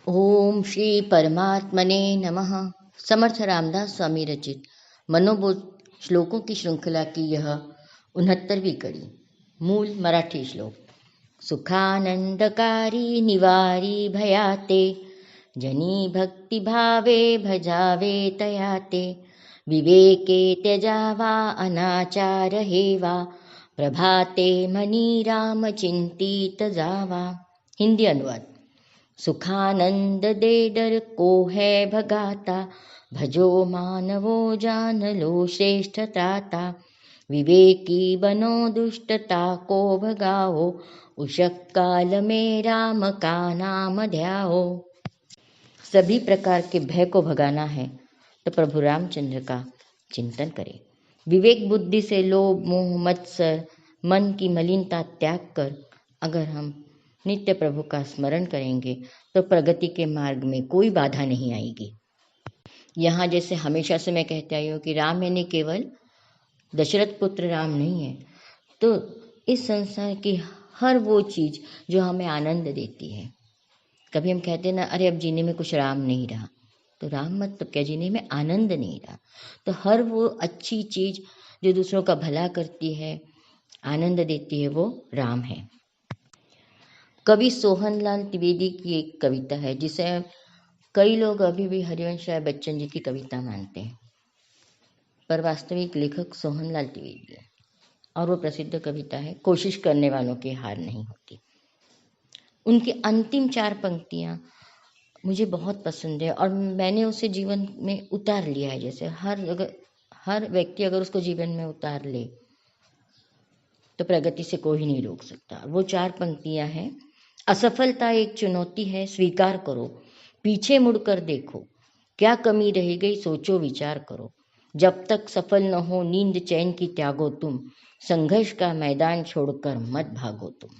ओम श्री परमात्मने नमः। समर्थ रामदास स्वामी रचित मनोबोध श्लोकों की श्रृंखला की यह 69वीं कड़ी। मूल मराठी श्लोक। सुखानंदकारी निवारी भयाते, जनी भक्ति भावे भजावे तयाते, विवेके त्यजावा अनाचार हेवा, प्रभाते मनी राम चिंतित जावा। हिंदी अनुवाद। सुखानंद दे डर को है भगाता, भजो मानवो जान लो श्रेष्ठ त्राता, विवेकी बनो दुष्टता को भगाओ, उषक काल में राम का नाम ध्याओ। सभी प्रकार के भय को भगाना है तो प्रभु रामचंद्र का चिंतन करें। विवेक बुद्धि से लोभ मोह मत्सर मन की मलिनता त्याग कर अगर हम नित्य प्रभु का स्मरण करेंगे तो प्रगति के मार्ग में कोई बाधा नहीं आएगी। यहाँ जैसे हमेशा से मैं कहते आई हूँ कि राम यानी केवल दशरथ पुत्र राम नहीं है, तो इस संसार की हर वो चीज़ जो हमें आनंद देती है। कभी हम कहते हैं ना, अरे अब जीने में कुछ राम नहीं रहा, तो राम मत तो क्या, जीने में आनंद नहीं रहा। तो हर वो अच्छी चीज़ जो दूसरों का भला करती है, आनंद देती है, वो राम है। कवि सोहनलाल त्रिवेदी की एक कविता है जिसे कई लोग अभी भी हरिवंश राय बच्चन जी की कविता मानते हैं, पर वास्तविक लेखक सोहनलाल त्रिवेदी है। और वो प्रसिद्ध कविता है, कोशिश करने वालों की हार नहीं होती। उनकी अंतिम 4 पंक्तियाँ मुझे बहुत पसंद है और मैंने उसे जीवन में उतार लिया है। जैसे हर व्यक्ति अगर उसको जीवन में उतार ले तो प्रगति से कोई नहीं रोक सकता। वो 4 पंक्तियाँ हैं। असफलता एक चुनौती है, स्वीकार करो, पीछे मुड़कर देखो, क्या कमी रह गई सोचो विचार करो, जब तक सफल न हो नींद चैन की त्यागो तुम, संघर्ष का मैदान छोड़कर मत भागो तुम।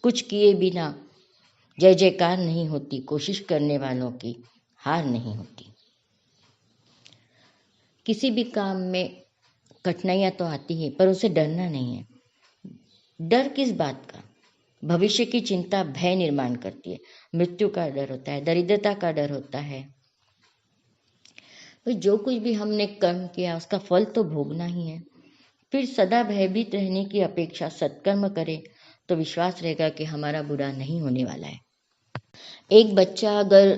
कुछ किए बिना जय जयकार नहीं होती, कोशिश करने वालों की हार नहीं होती। किसी भी काम में कठिनाइयाँ तो आती है, पर उसे डरना नहीं है। डर किस बात का? भविष्य की चिंता भय निर्माण करती है। मृत्यु का डर होता है, दरिद्रता का डर होता है। तो जो कुछ भी हमने कर्म किया उसका फल तो भोगना ही है। फिर सदा भयभीत रहने की अपेक्षा सत्कर्म करें तो विश्वास रहेगा कि हमारा बुरा नहीं होने वाला है। एक बच्चा अगर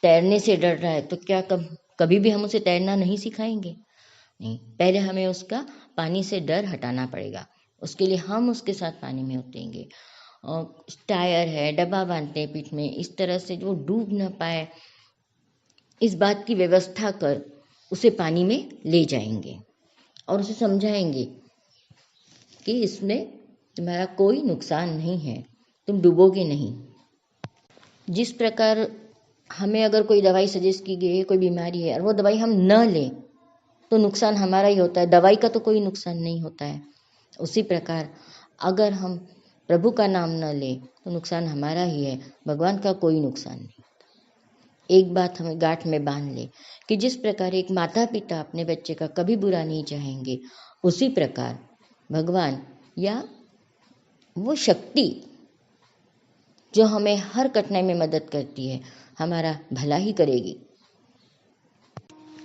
तैरने से डर रहा है तो क्या कभी भी हम उसे तैरना नहीं सिखाएंगे? नहीं, पहले हमें उसका पानी से डर हटाना पड़ेगा। उसके लिए हम उसके साथ पानी में उतरेंगे और टायर है, डब्बा बांधते हैं पीठ में, इस तरह से जो डूब न पाए इस बात की व्यवस्था कर उसे पानी में ले जाएंगे और उसे समझाएंगे कि इसमें तुम्हारा कोई नुकसान नहीं है, तुम डूबोगे नहीं। जिस प्रकार हमें अगर कोई दवाई सजेस्ट की गई है, कोई बीमारी है और वो दवाई हम न लें तो नुकसान हमारा ही होता है, दवाई का तो कोई नुकसान नहीं होता है। उसी प्रकार अगर हम प्रभु का नाम न लें तो नुकसान हमारा ही है, भगवान का कोई नुकसान नहीं। एक बात हमें गांठ में बांध ले कि जिस प्रकार एक माता पिता अपने बच्चे का कभी बुरा नहीं चाहेंगे, उसी प्रकार भगवान या वो शक्ति जो हमें हर कठिनाई में मदद करती है हमारा भला ही करेगी।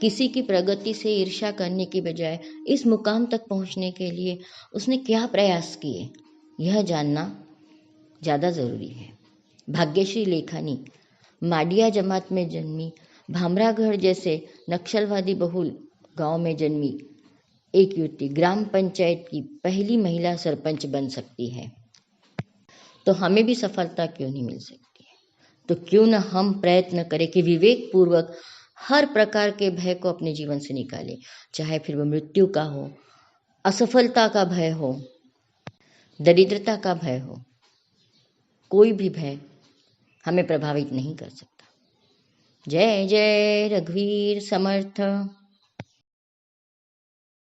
किसी की प्रगति से ईर्ष्या करने की बजाय इस मुकाम तक पहुंचने के लिए उसने क्या प्रयास किए, यह जानना ज़्यादा ज़रूरी है। भाग्यश्री लेखानी माडिया जमात में जन्मी, भामरागढ़ जैसे नक्सलवादी बहुल गांव में जन्मी एक युवती ग्राम पंचायत की पहली महिला सरपंच बन सकती है, तो हमें भी सफलता क्यों नहीं मिल सकती है? तो क्यों न हम प्रयत्न करें कि विवेक पूर्वक हर प्रकार के भय को अपने जीवन से निकालें, चाहे फिर वो मृत्यु का हो, असफलता का भय हो, दरिद्रता का भय हो, कोई भी भय हमें प्रभावित नहीं कर सकता। जय जय रघुवीर समर्थ।